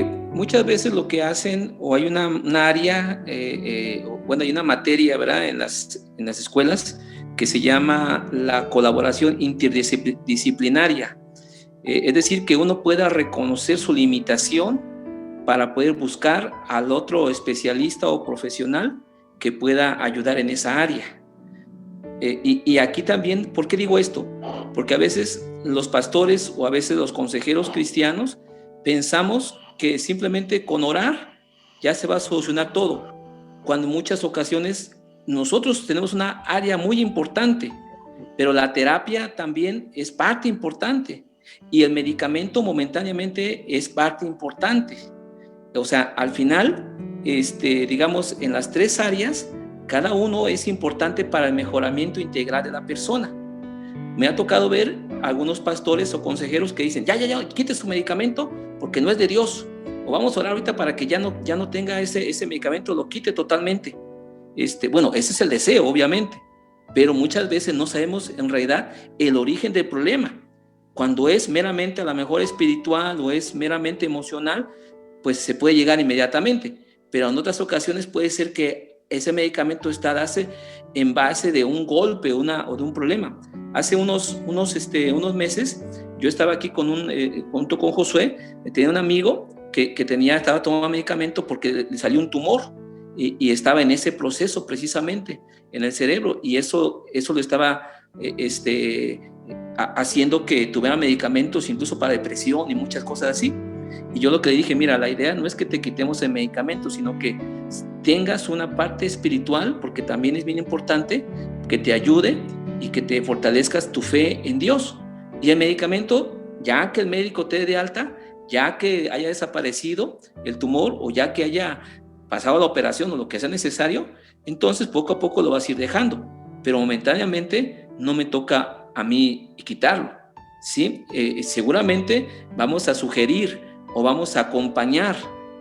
Muchas veces lo que hacen, o hay un área, bueno, hay una materia, ¿verdad?, en las escuelas que se llama la colaboración interdisciplinaria. Es decir, que uno pueda reconocer su limitación para poder buscar al otro especialista o profesional que pueda ayudar en esa área. Y aquí también, ¿por qué digo esto? Porque a veces los pastores o a veces los consejeros cristianos pensamos que simplemente con orar ya se va a solucionar todo, cuando en muchas ocasiones nosotros tenemos una área muy importante, pero la terapia también es parte importante y el medicamento momentáneamente es parte importante. O sea, al final, digamos, en las tres áreas, cada uno es importante para el mejoramiento integral de la persona. Me ha tocado ver algunos pastores o consejeros que dicen, ya, quite su medicamento porque no es de Dios. O vamos a orar ahorita para que ya no tenga ese medicamento, lo quite totalmente. Bueno, ese es el deseo, obviamente, pero muchas veces no sabemos en realidad el origen del problema. Cuando es meramente a lo mejor espiritual o es meramente emocional, pues se puede llegar inmediatamente, pero en otras ocasiones puede ser que ese medicamento está en base de un golpe o de un problema. Hace unos meses yo estaba aquí junto con Josué, tenía un amigo que estaba tomando medicamento porque le salió un tumor y estaba en ese proceso precisamente en el cerebro, y eso lo estaba haciendo que tuviera medicamentos incluso para depresión y muchas cosas así. Y yo lo que le dije, mira, la idea no es que te quitemos el medicamento, sino que tengas una parte espiritual, porque también es bien importante que te ayude y que te fortalezcas tu fe en Dios. Y el medicamento, ya que el médico te dé de alta, ya que haya desaparecido el tumor o ya que haya pasado la operación o lo que sea necesario, entonces poco a poco lo vas a ir dejando. Pero momentáneamente no me toca a mí quitarlo, ¿sí? Seguramente vamos a sugerir o vamos a acompañar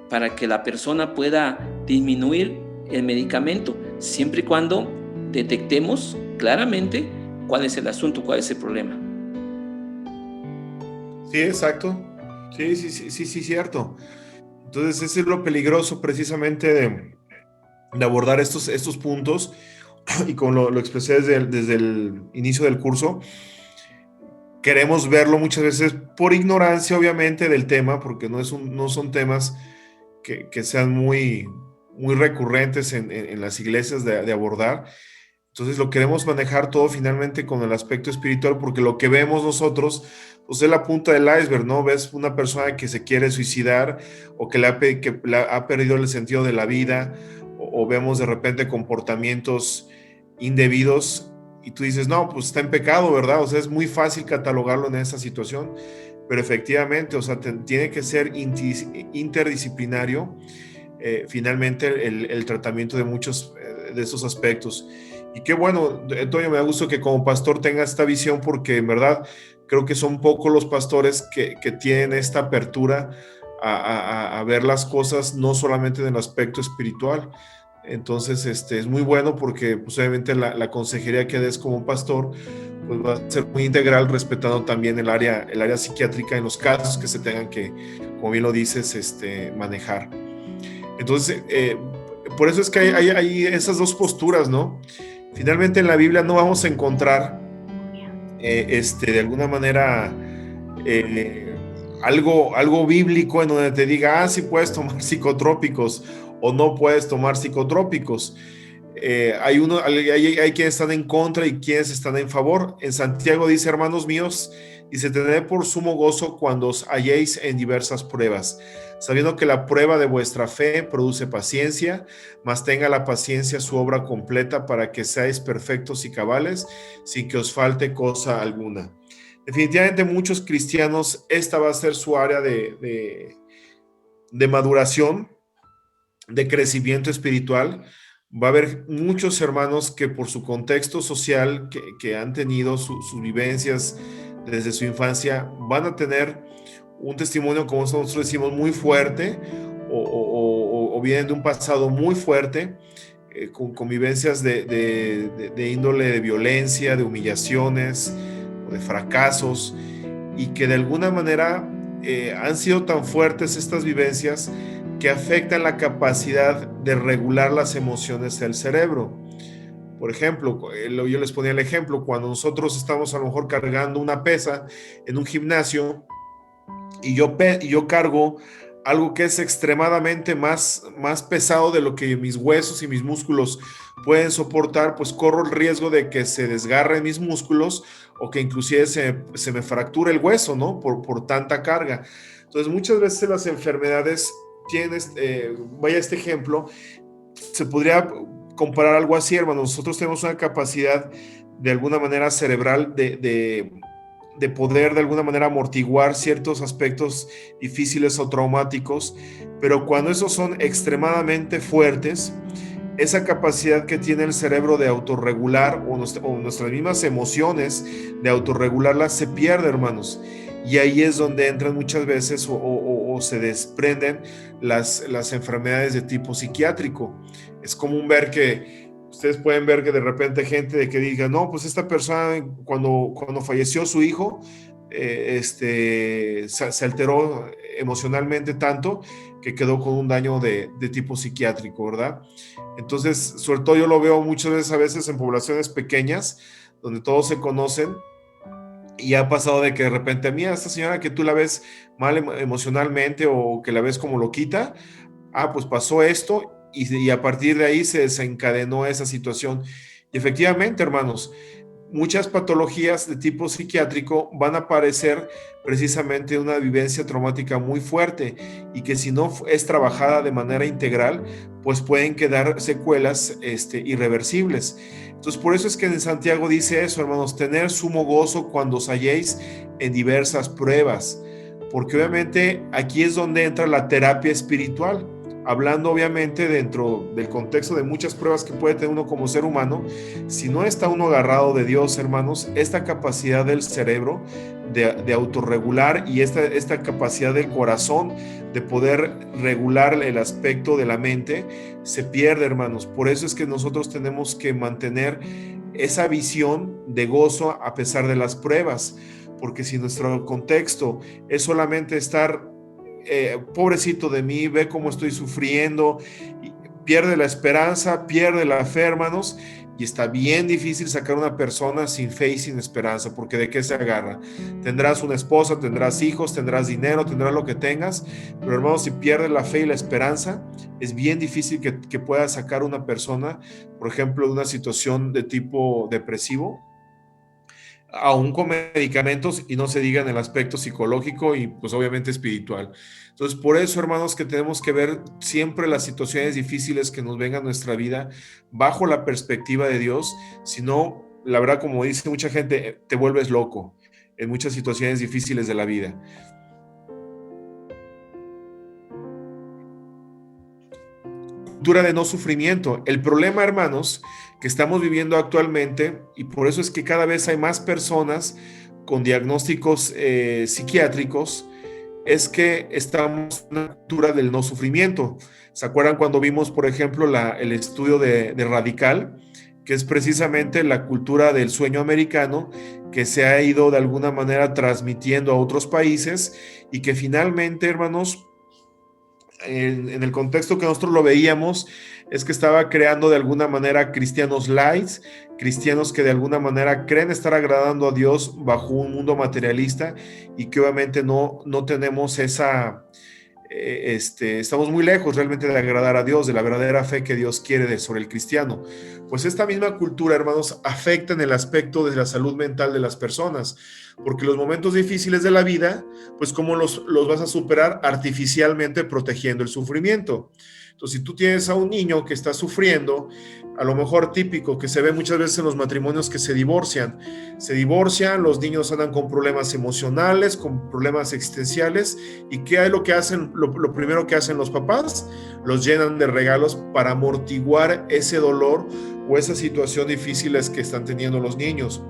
para que la persona pueda disminuir el medicamento, siempre y cuando detectemos claramente cuál es el asunto, cuál es el problema. Sí, exacto. Sí, cierto. Entonces, ese es lo peligroso precisamente de abordar estos puntos, y como lo expresé desde el inicio del curso, queremos verlo muchas veces por ignorancia, obviamente, del tema, porque no son temas que sean muy recurrentes en las iglesias de abordar. Entonces lo queremos manejar todo finalmente con el aspecto espiritual, porque lo que vemos nosotros pues es la punta del iceberg, ¿no? Ves una persona que se quiere suicidar o que ha perdido el sentido de la vida, o vemos de repente comportamientos indebidos y tú dices, no, pues está en pecado, ¿verdad? O sea, es muy fácil catalogarlo en esa situación, pero efectivamente, o sea, tiene que ser interdisciplinario, finalmente el tratamiento de muchos de esos aspectos. Y qué bueno, Antonio, me da gusto que como pastor tengas esta visión, porque en verdad creo que son pocos los pastores que tienen esta apertura a ver las cosas no solamente en el aspecto espiritual. Entonces, es muy bueno porque pues, obviamente la consejería que des como pastor pues, va a ser muy integral, respetando también el área psiquiátrica en los casos que se tengan que, como bien lo dices, manejar. Entonces, por eso es que hay esas dos posturas, ¿no? Finalmente en la Biblia no vamos a encontrar de alguna manera eh, algo bíblico en donde te diga, sí puedes tomar psicotrópicos o no puedes tomar psicotrópicos. Hay quienes están en contra y quienes están en favor. En Santiago dice, hermanos míos, dice, tened por sumo gozo cuando os halléis en diversas pruebas, sabiendo que la prueba de vuestra fe produce paciencia, mas tenga la paciencia su obra completa, para que seáis perfectos y cabales, sin que os falte cosa alguna. Definitivamente muchos cristianos, esta va a ser su área de maduración, de crecimiento espiritual. Va a haber muchos hermanos que por su contexto social, que han tenido sus vivencias desde su infancia, van a tener un testimonio, como nosotros decimos, muy fuerte, o vienen de un pasado muy fuerte, con vivencias de índole de violencia, de humillaciones, o de fracasos, y que de alguna manera han sido tan fuertes estas vivencias que afectan la capacidad de regular las emociones del cerebro. Por ejemplo, yo les ponía el ejemplo, cuando nosotros estamos a lo mejor cargando una pesa en un gimnasio y yo cargo algo que es extremadamente más pesado de lo que mis huesos y mis músculos pueden soportar, pues corro el riesgo de que se desgarren mis músculos o que inclusive se me fracture el hueso, ¿no? Por tanta carga. Entonces, muchas veces las enfermedades tienen, vaya este ejemplo, se podría comparar algo así, hermano. Nosotros tenemos una capacidad de alguna manera cerebral de poder de alguna manera amortiguar ciertos aspectos difíciles o traumáticos, pero cuando esos son extremadamente fuertes, esa capacidad que tiene el cerebro de autorregular o nuestras mismas emociones de autorregularlas se pierde, hermanos. Y ahí es donde entran muchas veces o se desprenden las enfermedades de tipo psiquiátrico. Es común ver que ustedes pueden ver que de repente gente de que diga, no, pues esta persona cuando falleció su hijo, se alteró emocionalmente tanto que quedó con un daño de tipo psiquiátrico, ¿verdad? Entonces, sobre todo yo lo veo muchas veces en poblaciones pequeñas, donde todos se conocen, y ha pasado de que de repente, mira, esta señora que tú la ves mal emocionalmente o que la ves como loquita, pues pasó esto y a partir de ahí se desencadenó esa situación. Y efectivamente, hermanos, muchas patologías de tipo psiquiátrico van a aparecer precisamente una vivencia traumática muy fuerte y que si no es trabajada de manera integral, pues pueden quedar secuelas irreversibles. Entonces, por eso es que en Santiago dice eso, hermanos, tener sumo gozo cuando os halléis en diversas pruebas, porque obviamente aquí es donde entra la terapia espiritual, hablando obviamente dentro del contexto de muchas pruebas que puede tener uno como ser humano. Si no está uno agarrado de Dios, hermanos, esta capacidad del cerebro de autorregular y esta capacidad del corazón de poder regular el aspecto de la mente se pierde, hermanos. Por eso es que nosotros tenemos que mantener esa visión de gozo a pesar de las pruebas, porque si nuestro contexto es solamente estar pobrecito de mí, ve cómo estoy sufriendo, pierde la esperanza, pierde la fe, hermanos, y está bien difícil sacar una persona sin fe y sin esperanza, porque ¿de qué se agarra? Tendrás una esposa, tendrás hijos, tendrás dinero, tendrás lo que tengas, pero hermanos, si pierde la fe y la esperanza, es bien difícil que puedas sacar una persona, por ejemplo, de una situación de tipo depresivo, aún con medicamentos, y no se diga en el aspecto psicológico y pues obviamente espiritual. Entonces, por eso, hermanos, que tenemos que ver siempre las situaciones difíciles que nos vengan a nuestra vida bajo la perspectiva de Dios. Si no, la verdad, como dice mucha gente, te vuelves loco en muchas situaciones difíciles de la vida. Cultura de no sufrimiento. El problema, hermanos, que estamos viviendo actualmente, y por eso es que cada vez hay más personas con diagnósticos psiquiátricos, es que estamos en una cultura del no sufrimiento. ¿Se acuerdan cuando vimos, por ejemplo, el estudio de Radical, que es precisamente la cultura del sueño americano que se ha ido de alguna manera transmitiendo a otros países y que finalmente, hermanos, en el contexto que nosotros lo veíamos, es que estaba creando de alguna manera cristianos light, cristianos que de alguna manera creen estar agradando a Dios bajo un mundo materialista y que obviamente no tenemos esa, estamos muy lejos realmente de agradar a Dios, de la verdadera fe que Dios quiere sobre el cristiano. Pues esta misma cultura, hermanos, afecta en el aspecto de la salud mental de las personas, porque los momentos difíciles de la vida, pues ¿cómo los vas a superar? Artificialmente protegiendo el sufrimiento. Entonces, si tú tienes a un niño que está sufriendo, a lo mejor típico que se ve muchas veces en los matrimonios que se divorcian, los niños andan con problemas emocionales, con problemas existenciales, y ¿qué es lo que hacen? Lo primero que hacen los papás, los llenan de regalos para amortiguar ese dolor o esa situación difíciles que están teniendo los niños.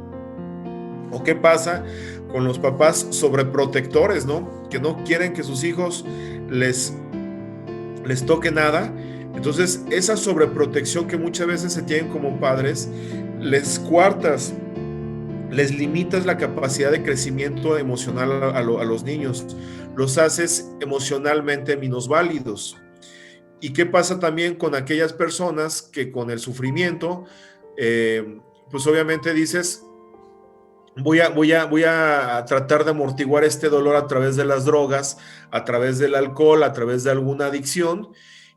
¿O qué pasa con los papás sobreprotectores, ¿no? Que no quieren que sus hijos les toque nada. Entonces, esa sobreprotección que muchas veces se tienen como padres, les cuartas les limitas la capacidad de crecimiento emocional a los niños, los haces emocionalmente minusválidos. ¿Y qué pasa también con aquellas personas que con el sufrimiento, pues obviamente dices, voy a tratar de amortiguar este dolor a través de las drogas, a través del alcohol, a través de alguna adicción,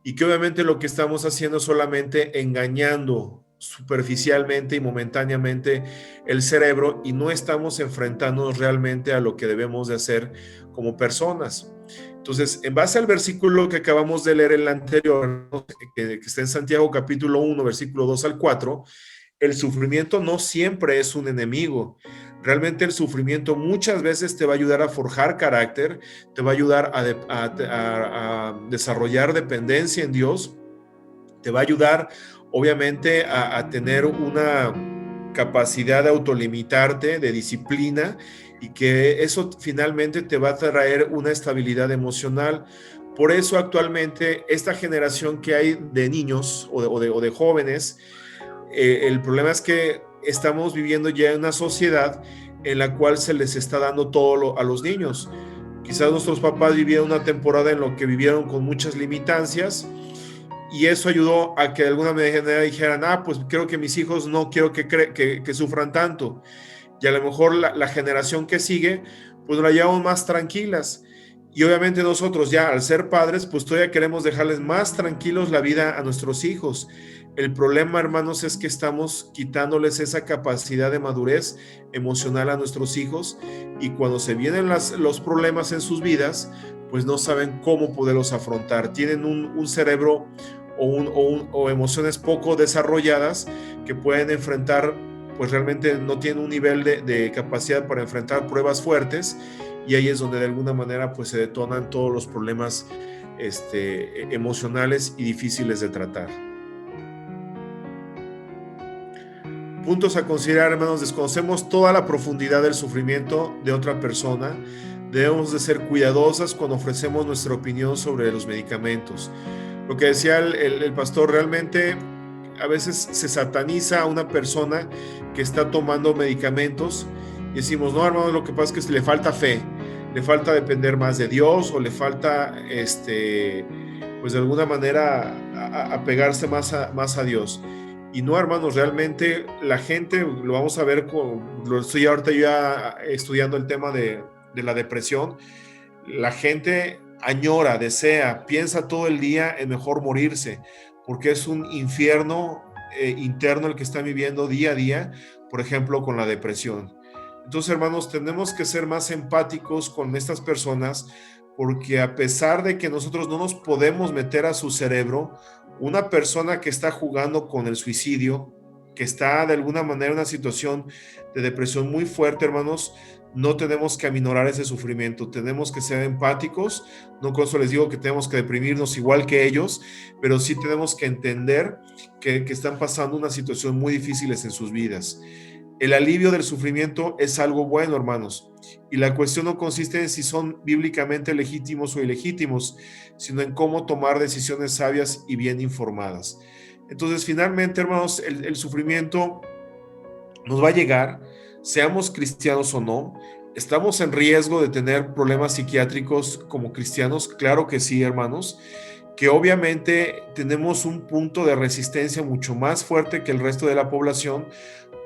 y que obviamente lo que estamos haciendo es solamente engañando superficialmente y momentáneamente el cerebro, y no estamos enfrentándonos realmente a lo que debemos de hacer como personas. Entonces, en base al versículo que acabamos de leer en el anterior, que está en Santiago capítulo 1, versículo 2 al 4, el sufrimiento no siempre es un enemigo. Realmente el sufrimiento muchas veces te va a ayudar a forjar carácter, te va a ayudar a desarrollar dependencia en Dios, te va a ayudar obviamente a tener una capacidad de autolimitarte, de disciplina, y que eso finalmente te va a traer una estabilidad emocional. Por eso actualmente esta generación que hay de niños o de jóvenes, el problema es que estamos viviendo ya en una sociedad en la cual se les está dando todo a los niños. Quizás nuestros papás vivieron una temporada en lo que vivieron con muchas limitancias, y eso ayudó a que de alguna manera dijeran, pues creo que mis hijos no quiero que sufran tanto. Y a lo mejor la generación que sigue, pues la llevamos más tranquilas. Y obviamente nosotros ya al ser padres, pues todavía queremos dejarles más tranquilos la vida a nuestros hijos. El problema, hermanos, es que estamos quitándoles esa capacidad de madurez emocional a nuestros hijos, y cuando se vienen los problemas en sus vidas, pues no saben cómo poderlos afrontar. Tienen un cerebro o emociones poco desarrolladas que pueden enfrentar, pues realmente no tienen un nivel de capacidad para enfrentar pruebas fuertes, y ahí es donde de alguna manera pues se detonan todos los problemas emocionales y difíciles de tratar. Puntos a considerar, hermanos: desconocemos toda la profundidad del sufrimiento de otra persona. Debemos de ser cuidadosas cuando ofrecemos nuestra opinión sobre los medicamentos. Lo que decía el pastor, realmente a veces se sataniza a una persona que está tomando medicamentos y decimos, no, hermano, lo que pasa es que le falta fe, le falta depender más de Dios, o le falta, pues de alguna manera apegarse más a Dios. Y no, hermanos, realmente la gente, lo vamos a ver, lo estoy ahorita ya estudiando el tema de la depresión. La gente añora, desea, piensa todo el día en mejor morirse, porque es un infierno interno el que está viviendo día a día, por ejemplo, con la depresión. Entonces, hermanos, tenemos que ser más empáticos con estas personas, porque a pesar de que nosotros no nos podemos meter a su cerebro, una persona que está jugando con el suicidio, que está de alguna manera en una situación de depresión muy fuerte, hermanos, no tenemos que aminorar ese sufrimiento, tenemos que ser empáticos. No con eso les digo que tenemos que deprimirnos igual que ellos, pero sí tenemos que entender que están pasando unas situaciones muy difíciles en sus vidas. El alivio del sufrimiento es algo bueno, hermanos, y la cuestión no consiste en si son bíblicamente legítimos o ilegítimos, sino en cómo tomar decisiones sabias y bien informadas. Entonces, finalmente, hermanos, el sufrimiento nos va a llegar, seamos cristianos o no. ¿Estamos en riesgo de tener problemas psiquiátricos como cristianos? Claro que sí, hermanos, que obviamente tenemos un punto de resistencia mucho más fuerte que el resto de la población,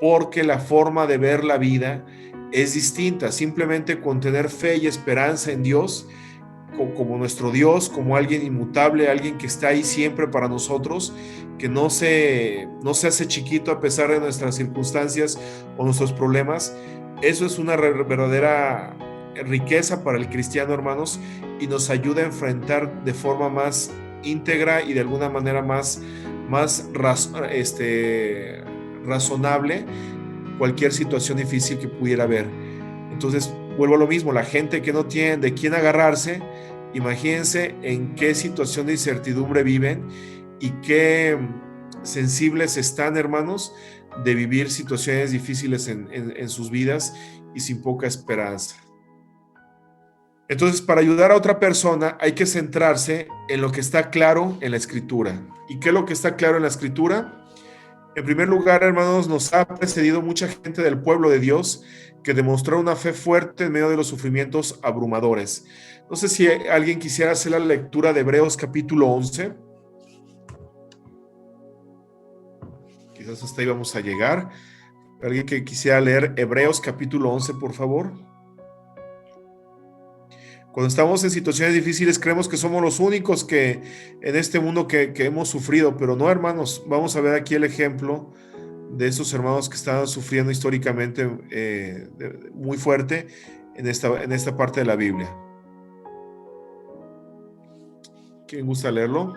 porque la forma de ver la vida es distinta. Simplemente con tener fe y esperanza en Dios, como nuestro Dios, como alguien inmutable, alguien que está ahí siempre para nosotros, que no se hace chiquito a pesar de nuestras circunstancias o nuestros problemas. Eso es una verdadera riqueza para el cristiano, hermanos, y nos ayuda a enfrentar de forma más íntegra y de alguna manera más razonable cualquier situación difícil que pudiera haber. Entonces, vuelvo a lo mismo, la gente que no tiene de quién agarrarse, imagínense en qué situación de incertidumbre viven y qué sensibles están, hermanos, de vivir situaciones difíciles en sus vidas y sin poca esperanza. Entonces, para ayudar a otra persona hay que centrarse en lo que está claro en la Escritura. ¿Y qué es lo que está claro en la Escritura? En primer lugar, hermanos, nos ha precedido mucha gente del pueblo de Dios que demostró una fe fuerte en medio de los sufrimientos abrumadores. No sé si alguien quisiera hacer la lectura de Hebreos capítulo 11. Quizás hasta ahí vamos a llegar. ¿Alguien que quisiera leer Hebreos capítulo 11, por favor? Cuando estamos en situaciones difíciles creemos que somos los únicos que en este mundo que hemos sufrido, pero no, hermanos. Vamos a ver aquí el ejemplo de esos hermanos que estaban sufriendo históricamente muy fuerte en esta parte de la Biblia. ¿Quién gusta leerlo?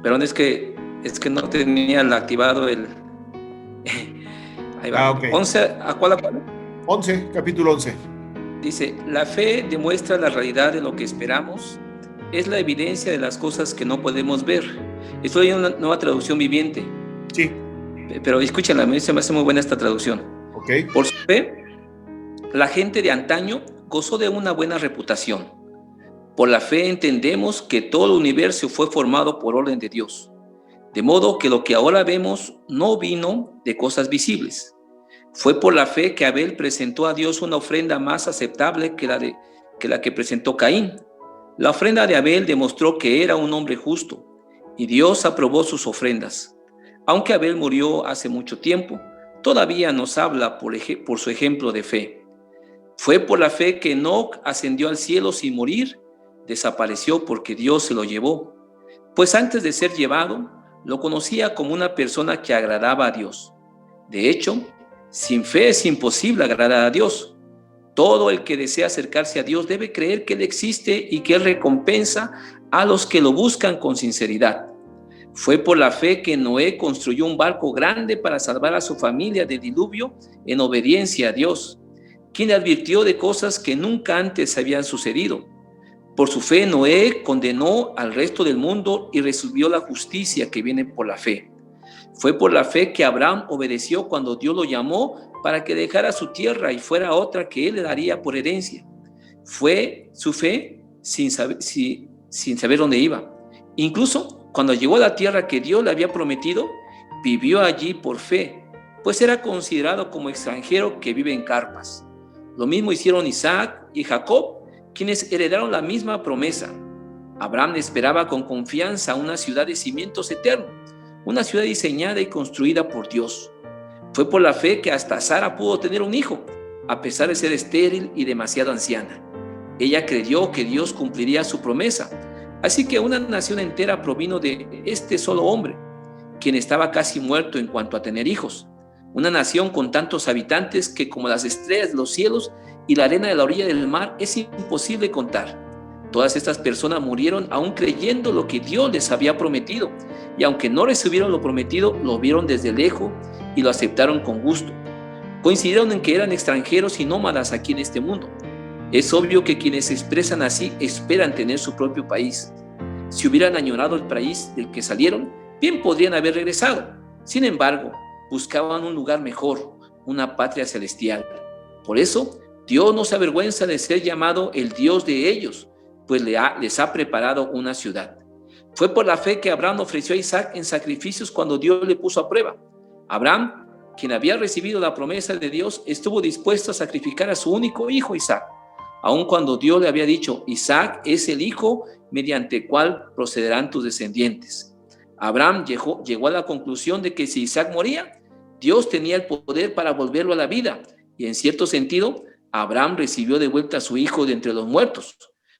Pero es que no tenía activado el... Ahí va. Ok. 11, ¿a cuál? 11, capítulo 11. Dice, la fe demuestra la realidad de lo que esperamos, es la evidencia de las cosas que no podemos ver. Estoy en una nueva traducción viviente. Sí. Pero escúchenla, se me hace muy buena esta traducción. Ok. Por su fe, la gente de antaño gozó de una buena reputación. Por la fe entendemos que todo el universo fue formado por orden de Dios, de modo que lo que ahora vemos no vino de cosas visibles. Fue por la fe que Abel presentó a Dios una ofrenda más aceptable que la que presentó Caín. La ofrenda de Abel demostró que era un hombre justo, y Dios aprobó sus ofrendas. Aunque Abel murió hace mucho tiempo, todavía nos habla por su ejemplo de fe. Fue por la fe que Enoc ascendió al cielo sin morir, desapareció porque Dios se lo llevó. Pues antes de ser llevado, lo conocía como una persona que agradaba a Dios. De hecho, sin fe es imposible agradar a Dios. Todo el que desea acercarse a Dios debe creer que Él existe y que Él recompensa a los que lo buscan con sinceridad. Fue por la fe que Noé construyó un barco grande para salvar a su familia del diluvio en obediencia a Dios, quien le advirtió de cosas que nunca antes habían sucedido. Por su fe, Noé condenó al resto del mundo y recibió la justicia que viene por la fe. Fue por la fe que Abraham obedeció cuando Dios lo llamó para que dejara su tierra y fuera a otra que él le daría por herencia. Fue su fe sin saber dónde iba. Incluso cuando llegó a la tierra que Dios le había prometido, vivió allí por fe, pues era considerado como extranjero que vive en carpas. Lo mismo hicieron Isaac y Jacob, quienes heredaron la misma promesa. Abraham esperaba con confianza una ciudad de cimientos eternos, una ciudad diseñada y construida por Dios. Fue por la fe que hasta Sara pudo tener un hijo, a pesar de ser estéril y demasiado anciana. Ella creyó que Dios cumpliría su promesa, así que una nación entera provino de este solo hombre, quien estaba casi muerto en cuanto a tener hijos. Una nación con tantos habitantes que, como las estrellas de los cielos y la arena de la orilla del mar, es imposible contar. Todas estas personas murieron aún creyendo lo que Dios les había prometido, y aunque no recibieron lo prometido, lo vieron desde lejos y lo aceptaron con gusto. Coincidieron en que eran extranjeros y nómadas aquí en este mundo. Es obvio que quienes se expresan así esperan tener su propio país. Si hubieran añorado el país del que salieron, bien podrían haber regresado. Sin embargo, buscaban un lugar mejor, una patria celestial. Por eso, Dios no se avergüenza de ser llamado el Dios de ellos, pues les ha preparado una ciudad. Fue por la fe que Abraham ofreció a Isaac en sacrificios cuando Dios le puso a prueba. Abraham, quien había recibido la promesa de Dios, estuvo dispuesto a sacrificar a su único hijo Isaac, aun cuando Dios le había dicho: Isaac es el hijo mediante el cual procederán tus descendientes. Abraham llegó a la conclusión de que si Isaac moría, Dios tenía el poder para volverlo a la vida, y en cierto sentido, Abraham recibió de vuelta a su hijo de entre los muertos.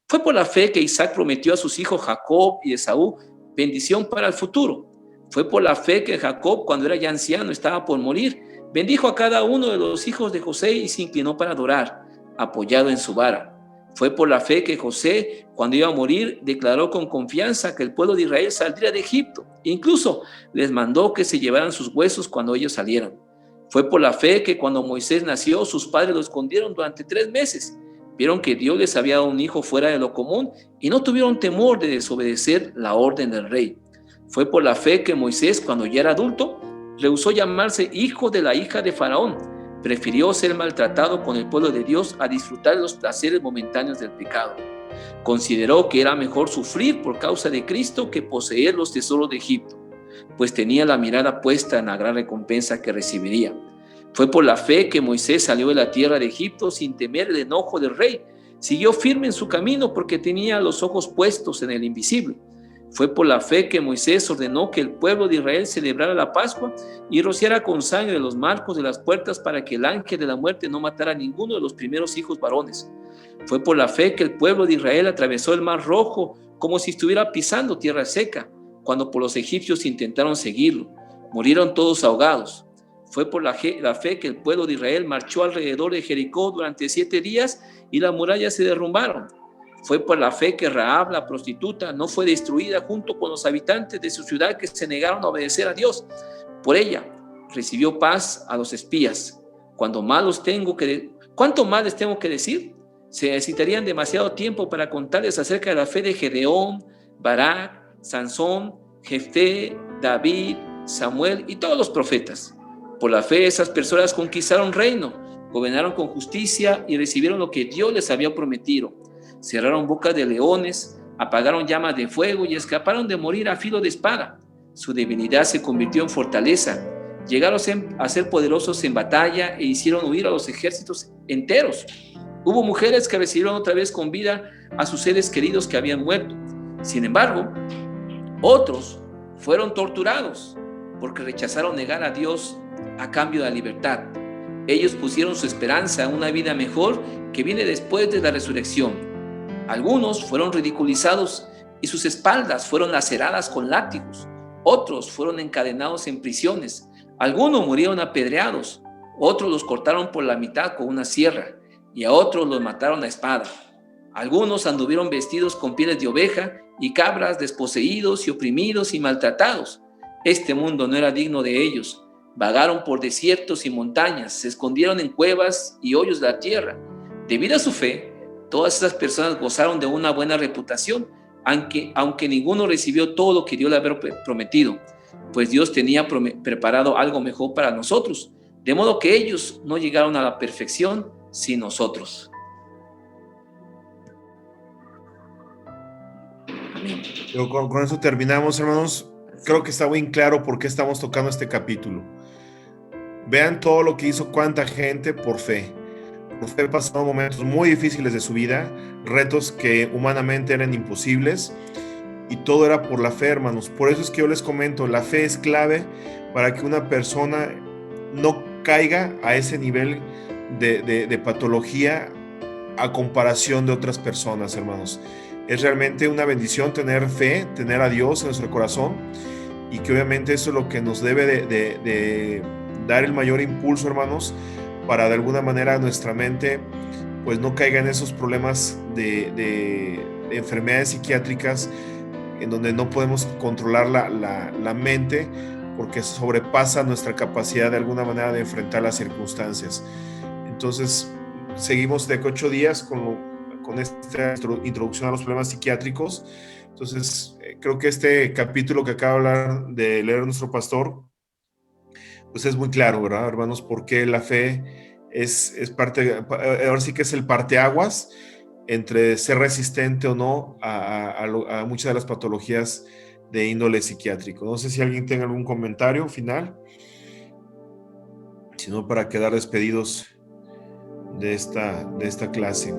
Fue por la fe que Isaac prometió a sus hijos Jacob y Esaú bendición para el futuro. Fue por la fe que Jacob, cuando era ya anciano, estaba por morir, bendijo a cada uno de los hijos de José y se inclinó para adorar, apoyado en su vara. Fue por la fe que José, cuando iba a morir, declaró con confianza que el pueblo de Israel saldría de Egipto. Incluso les mandó que se llevaran sus huesos cuando ellos salieran. Fue por la fe que cuando Moisés nació, sus padres lo escondieron durante 3 meses. Vieron que Dios les había dado un hijo fuera de lo común y no tuvieron temor de desobedecer la orden del rey. Fue por la fe que Moisés, cuando ya era adulto, rehusó llamarse hijo de la hija de Faraón, Prefirió ser maltratado con el pueblo de Dios a disfrutar de los placeres momentáneos del pecado. Consideró que era mejor sufrir por causa de Cristo que poseer los tesoros de Egipto, pues tenía la mirada puesta en la gran recompensa que recibiría. Fue por la fe que Moisés salió de la tierra de Egipto sin temer el enojo del rey. Siguió firme en su camino porque tenía los ojos puestos en el invisible. Fue por la fe que Moisés ordenó que el pueblo de Israel celebrara la Pascua y rociara con sangre los marcos de las puertas para que el ángel de la muerte no matara a ninguno de los primeros hijos varones. Fue por la fe que el pueblo de Israel atravesó el Mar Rojo como si estuviera pisando tierra seca, cuando por los egipcios intentaron seguirlo. Murieron todos ahogados. Fue por la fe que el pueblo de Israel marchó alrededor de Jericó durante 7 días y las murallas se derrumbaron. Fue por la fe que Rahab, la prostituta, no fue destruida junto con los habitantes de su ciudad que se negaron a obedecer a Dios. Por ella recibió paz a los espías. ¿Cuánto más les tengo que decir? Se necesitarían demasiado tiempo para contarles acerca de la fe de Gedeón, Barak, Sansón, Jefté, David, Samuel y todos los profetas. Por la fe esas personas conquistaron reino, gobernaron con justicia y recibieron lo que Dios les había prometido. Cerraron bocas de leones, apagaron llamas de fuego y escaparon de morir a filo de espada. Su debilidad se convirtió en fortaleza. Llegaron a ser poderosos en batalla e hicieron huir a los ejércitos enteros. Hubo mujeres que recibieron otra vez con vida a sus seres queridos que habían muerto. Sin embargo, otros fueron torturados porque rechazaron negar a Dios a cambio de la libertad. Ellos pusieron su esperanza en una vida mejor que viene después de la resurrección. Algunos fueron ridiculizados y sus espaldas fueron laceradas con látigos. Otros fueron encadenados en prisiones. Algunos murieron apedreados. Otros los cortaron por la mitad con una sierra y a otros los mataron a espada. Algunos anduvieron vestidos con pieles de oveja y cabras, desposeídos y oprimidos y maltratados. Este mundo no era digno de ellos. Vagaron por desiertos y montañas, se escondieron en cuevas y hoyos de la tierra. Debido a su fe, todas esas personas gozaron de una buena reputación, aunque ninguno recibió todo lo que Dios le había prometido, pues Dios tenía preparado algo mejor para nosotros, de modo que ellos no llegaron a la perfección sin nosotros. Amén. Con eso terminamos, hermanos. Creo que está muy claro por qué estamos tocando este capítulo. Vean todo lo que hizo cuánta gente por fe. Por fe pasaron momentos muy difíciles de su vida, retos que humanamente eran imposibles, y todo era por la fe, hermanos. Por eso es que yo les comento, la fe es clave para que una persona no caiga a ese nivel de patología a comparación de otras personas, hermanos. Es realmente una bendición tener fe, tener a Dios en nuestro corazón, y que obviamente eso es lo que nos debe de dar el mayor impulso, hermanos, para de alguna manera nuestra mente pues no caiga en esos problemas de enfermedades psiquiátricas en donde no podemos controlar la mente, porque sobrepasa nuestra capacidad de alguna manera de enfrentar las circunstancias. Entonces seguimos de 8 días con esta introducción a los problemas psiquiátricos. Entonces creo que este capítulo que acaba de leer nuestro pastor pues es muy claro, ¿verdad, hermanos? Porque la fe es parte, ahora sí que es el parteaguas entre ser resistente o no a muchas de las patologías de índole psiquiátrico. No sé si alguien tenga algún comentario final, sino para quedar despedidos de esta clase.